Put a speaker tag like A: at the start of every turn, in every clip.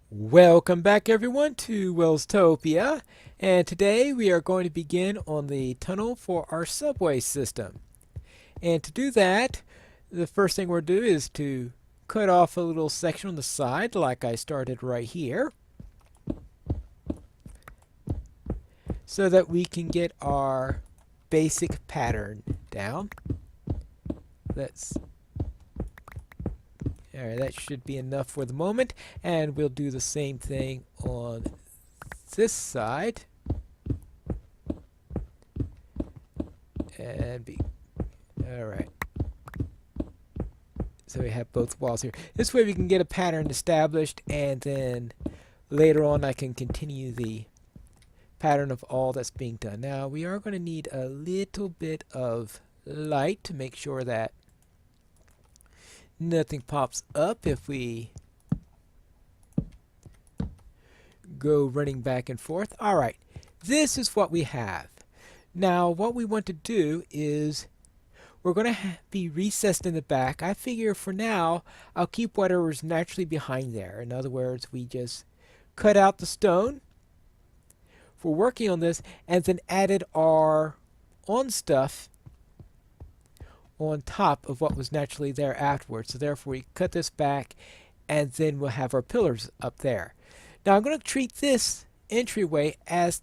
A: Welcome back everyone to Welstopia, and today we are going to begin on the tunnel for our subway system. And to do that, the first thing we'll do is to cut off a little section on the side like I started right here so that we can get our basic pattern down. Let's Alright, that should be enough for the moment, and we'll do the same thing on this side. Alright. So we have both walls here. This way we can get a pattern established, and then later on I can continue the pattern of all that's being done. Now we are going to need a little bit of light to make sure that nothing pops up if we go running back and forth. Alright, this is what we have. Now what we want to do is we're going to be recessed in the back. I figure for now I'll keep whatever's naturally behind there. In other words, we just cut out the stone for working on this and then added our on stuff on top of what was naturally there afterwards. So therefore we cut this back and then we'll have our pillars up there. Now I'm going to treat this entryway as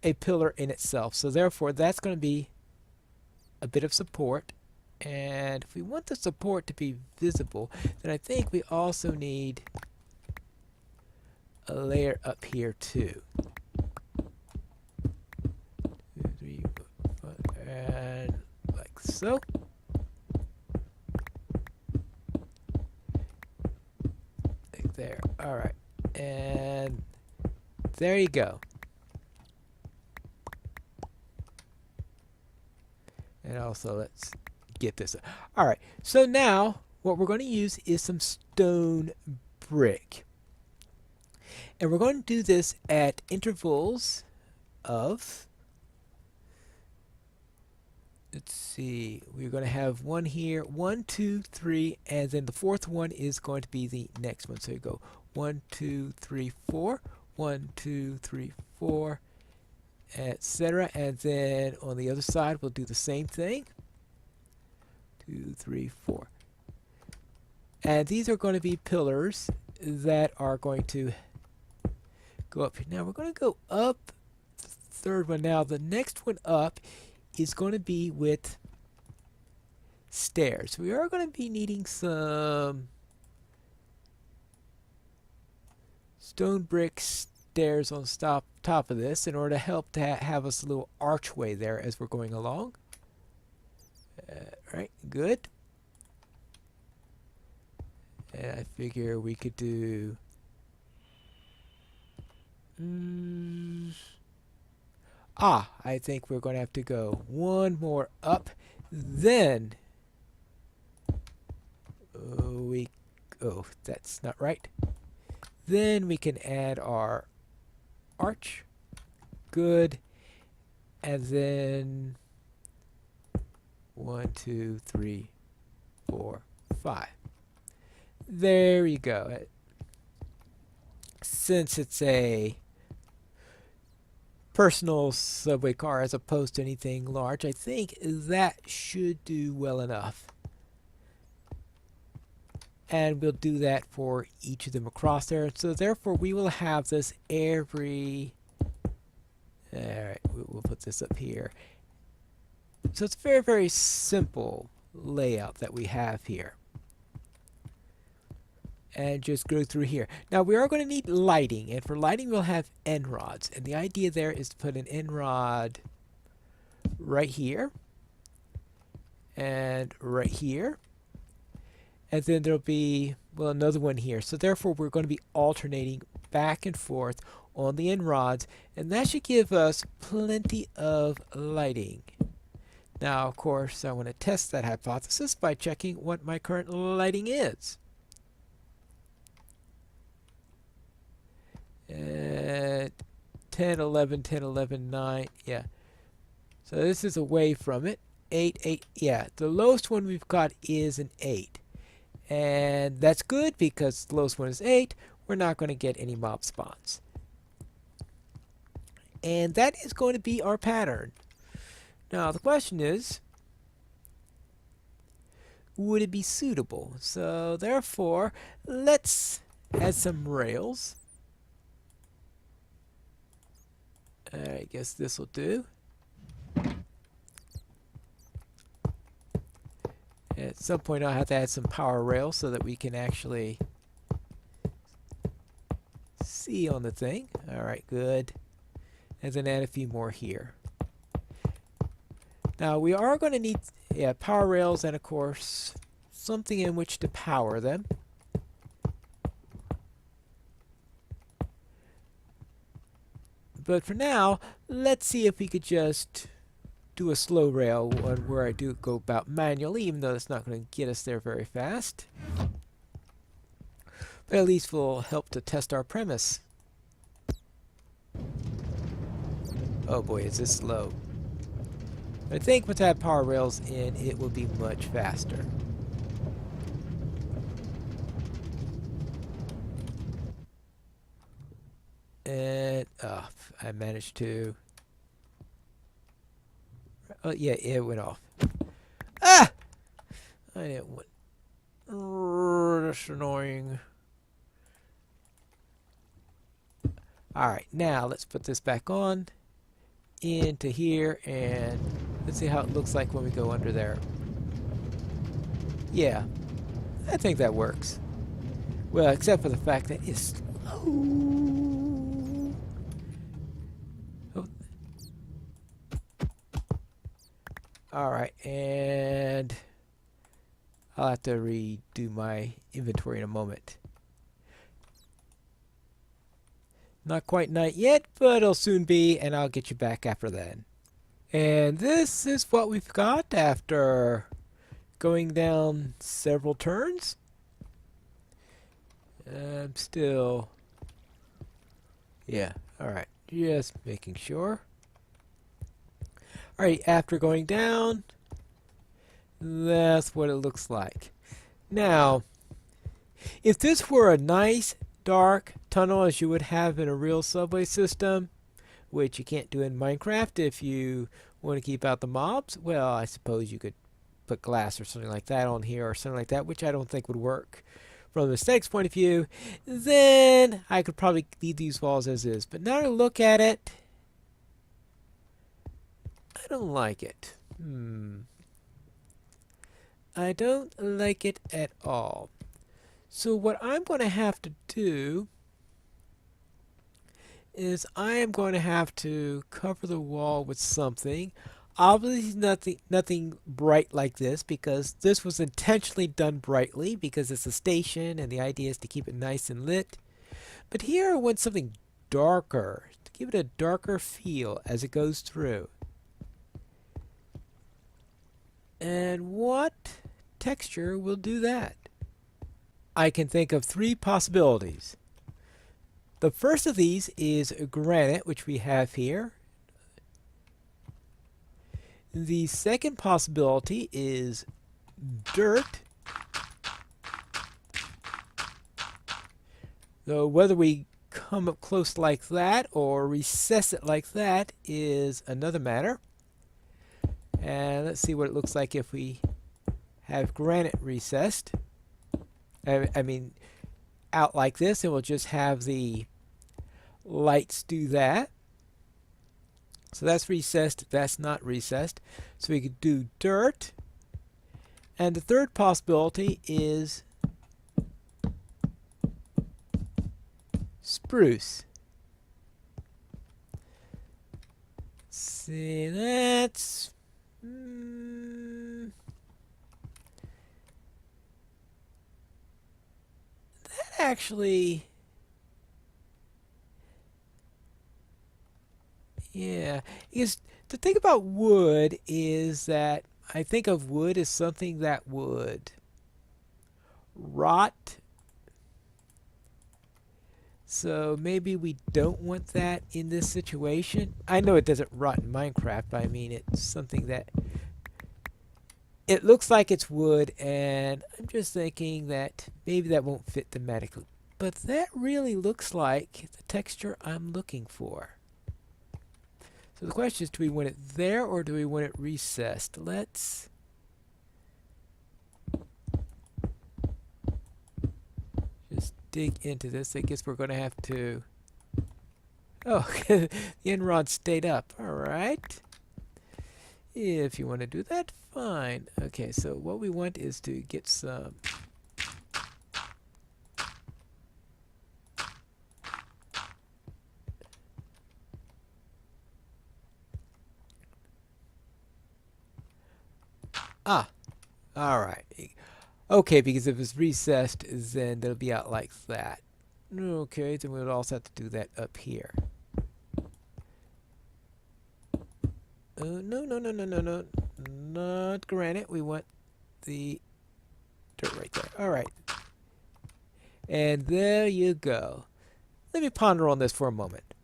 A: a pillar in itself. So therefore that's going to be a bit of support. And if we want the support to be visible, then I think we also need a layer up here too. 2, 3, 4, 5, and like so. Like there. Alright. And there you go. And also let's get this. Alright. So now what we're going to use is some stone brick. And we're going to do this at intervals of, let's see, we're going to have one here, 1, 2, 3, and then the fourth one is going to be the next one. So you go 1, 2, 3, 4, 1, 2, 3, 4, etc. And then on the other side we'll do the same thing. 2, 3, 4. And these are going to be pillars that are going to go up here. Now we're going to go up the third one. Now the next one up is going to be with stairs. We are going to be needing some stone brick stairs on top of this in order to help to have us a little archway there as we're going along. Right, good. And I figure we could do I think we're going to have to go one more up, then that's not right. Then we can add our arch. Good. And then 1, 2, 3, 4, 5. There you go. Since it's a personal subway car as opposed to anything large, I think that should do well enough. And we'll do that for each of them across there. So therefore we will have this every... Alright, we'll put this up here. So it's a very, very simple layout that we have here. And just go through here. Now we are going to need lighting, and for lighting we'll have end rods. And the idea there is to put an end rod right here. And right here. And then there'll be, well, another one here. So therefore we're going to be alternating back and forth on the end rods, and that should give us plenty of lighting. Now of course I want to test that hypothesis by checking what my current lighting is. 10, 11, 10, 11, 9, yeah. So this is away from it. 8, 8, yeah. The lowest one we've got is an 8. And that's good because the lowest one is 8. we're not going to get any mob spawns. And that is going to be our pattern. Now the question is, would it be suitable? So therefore, let's add some rails. I guess this will do. At some point I'll have to add some power rails so that we can actually see on the thing. Alright, good. And then add a few more here. Now we are going to need power rails and of course something in which to power them. But for now, let's see if we could just do a slow rail one where I do go about manually, even though that's not going to get us there very fast. But at least will help to test our premise. Oh boy, is this slow. I think with that power rails in, it will be much faster. And I managed to. Oh yeah, it went off. Ah! I didn't want. That's annoying. Alright, now let's put this back on into here and let's see how it looks like when we go under there. Yeah, I think that works. Well, except for the fact that it's slow. Oh. Alright, and I'll have to redo my inventory in a moment. Not quite night yet, but it'll soon be, and I'll get you back after then. And this is what we've got after going down several turns. I'm still... Yeah, alright. Just making sure. Alright, after going down, that's what it looks like. Now, if this were a nice dark tunnel as you would have in a real subway system, which you can't do in Minecraft if you want to keep out the mobs, well, I suppose you could put glass or something like that on here or something like that, which I don't think would work from the aesthetics point of view. Then I could probably leave these walls as is. But now to look at it, I don't like it. I don't like it at all. So what I'm going to have to do is I am going to have to cover the wall with something. Obviously nothing bright like this, because this was intentionally done brightly because it's a station and the idea is to keep it nice and lit. But here I want something darker, to give it a darker feel as it goes through. And what texture will do that? I can think of three possibilities. The first of these is granite, which we have here. The second possibility is dirt. Though whether we come up close like that or recess it like that is another matter. And let's see what it looks like if we have granite recessed. I mean, out like this, and we'll just have the lights do that. So that's recessed, that's not recessed. So we could do dirt. And the third possibility is spruce. See, that's... that actually... Yeah, because the thing about wood is that I think of wood as something that would rot. So maybe we don't want that in this situation. I know it doesn't rot in Minecraft, but I mean it's something that... It looks like it's wood, and I'm just thinking that maybe that won't fit thematically but that really looks like the texture I'm looking for. So the question is, do we want it there or do we want it recessed? Let's just dig into this. I guess we're going to have to... Oh, the end rod stayed up. Alright. If you want to do that, fine. Okay, so what we want is to get some... Ah, alright. Okay, because if it's recessed, then it'll be out like that. Okay, then we'll also have to do that up here. No, no, no, no, no, no. Not granite. We want the dirt right there. Alright. And there you go. Let me ponder on this for a moment.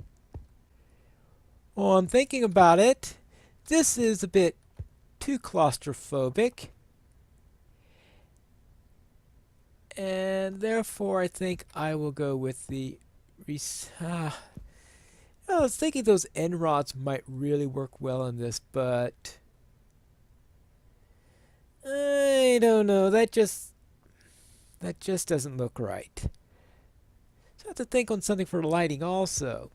A: Well, I'm thinking about it. This is a bit too claustrophobic. And therefore, I think I will go with the... I was thinking those end rods might really work well on this, but... I don't know. That just doesn't look right. So I have to think on something for lighting also.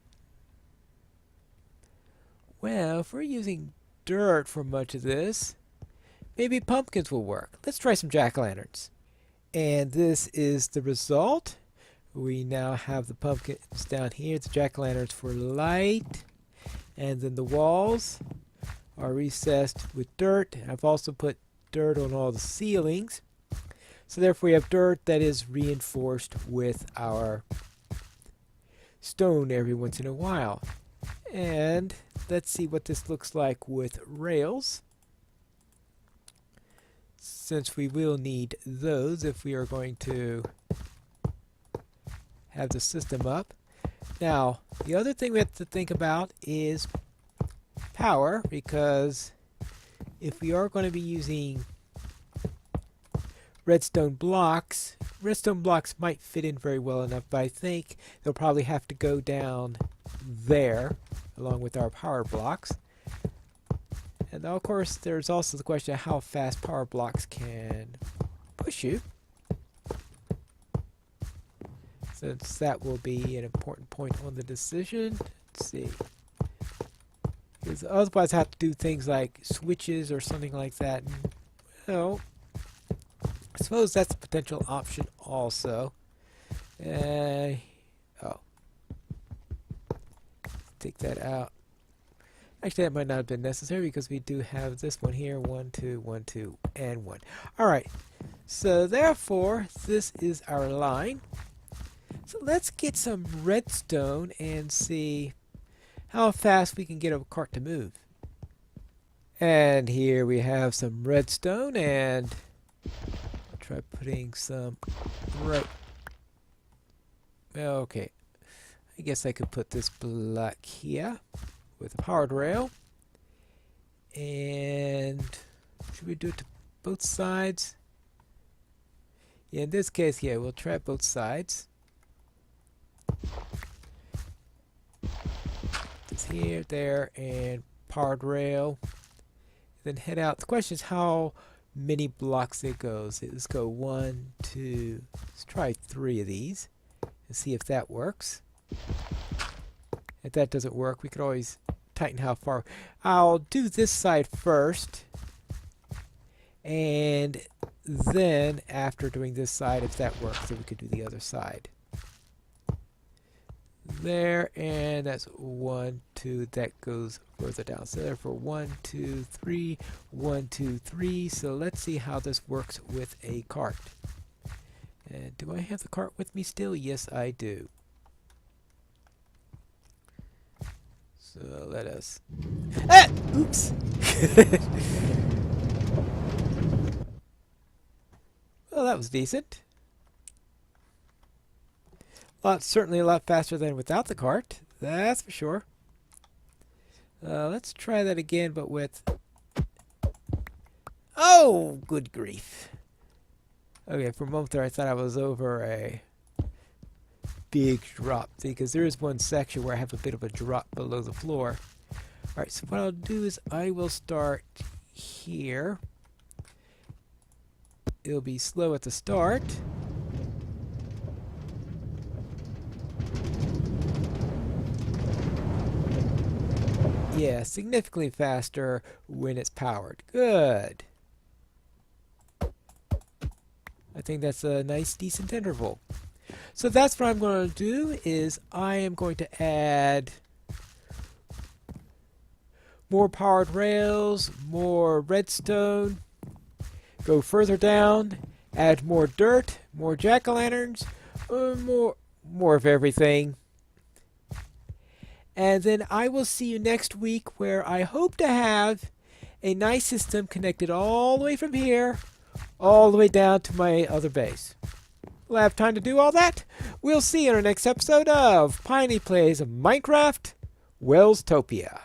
A: Well, if we're using dirt for much of this, maybe pumpkins will work. Let's try some jack-o'-lanterns. And this is the result. We now have the pumpkins down here, the jack-o'-lanterns for light, and then the walls are recessed with dirt. I've also put dirt on all the ceilings. So therefore we have dirt that is reinforced with our stone every once in a while. And let's see what this looks like with rails, since we will need those if we are going to have the system up. Now, the other thing we have to think about is power, because if we are going to be using redstone blocks might fit in very well enough, but I think they'll probably have to go down there along with our power blocks. And of course, there's also the question of how fast power blocks can push you, since that will be an important point on the decision. Let's see. Because otherwise I have to do things like switches or something like that. And, well, I suppose that's a potential option also. Oh. Take that out. Actually, that might not have been necessary because we do have this one here. 1, 2, 1, 2, and 1. Alright. So therefore, this is our line. So let's get some redstone and see how fast we can get a cart to move. And here we have some redstone, and I'll try putting some right. Okay. I guess I could put this block here with a powered rail. And should we do it to both sides? Yeah, in this case, yeah, we'll try both sides. This here, there, and powered rail. Then head out. The question is how many blocks it goes. Let's go 1, 2. Let's try 3 of these and see if that works. If that doesn't work, we could always tighten how far. I'll do this side first, and then after doing this side, if that works, then we could do the other side. There, and that's 1, 2. That goes further down. So therefore 1, 2, 3, 1, 2, 3. So let's see how this works with a cart. And do I have the cart with me still? Yes, I do. So let us... Ah! Oops! Well, that was decent. Certainly a lot faster than without the cart. That's for sure. Let's try that again, but with... Oh, good grief. Okay, for a moment there I thought I was over a big drop because there is one section where I have a bit of a drop below the floor. Alright, so what I'll do is I will start here. It'll be slow at the start. Yeah, significantly faster when it's powered. Good. I think that's a nice, decent interval. So that's what I'm going to do is I am going to add more powered rails, more redstone, go further down, add more dirt, more jack-o'-lanterns, more of everything. And then I will see you next week where I hope to have a nice system connected all the way from here, all the way down to my other base. We'll have time to do all that. We'll see you in our next episode of Piney Plays Minecraft Welstopia.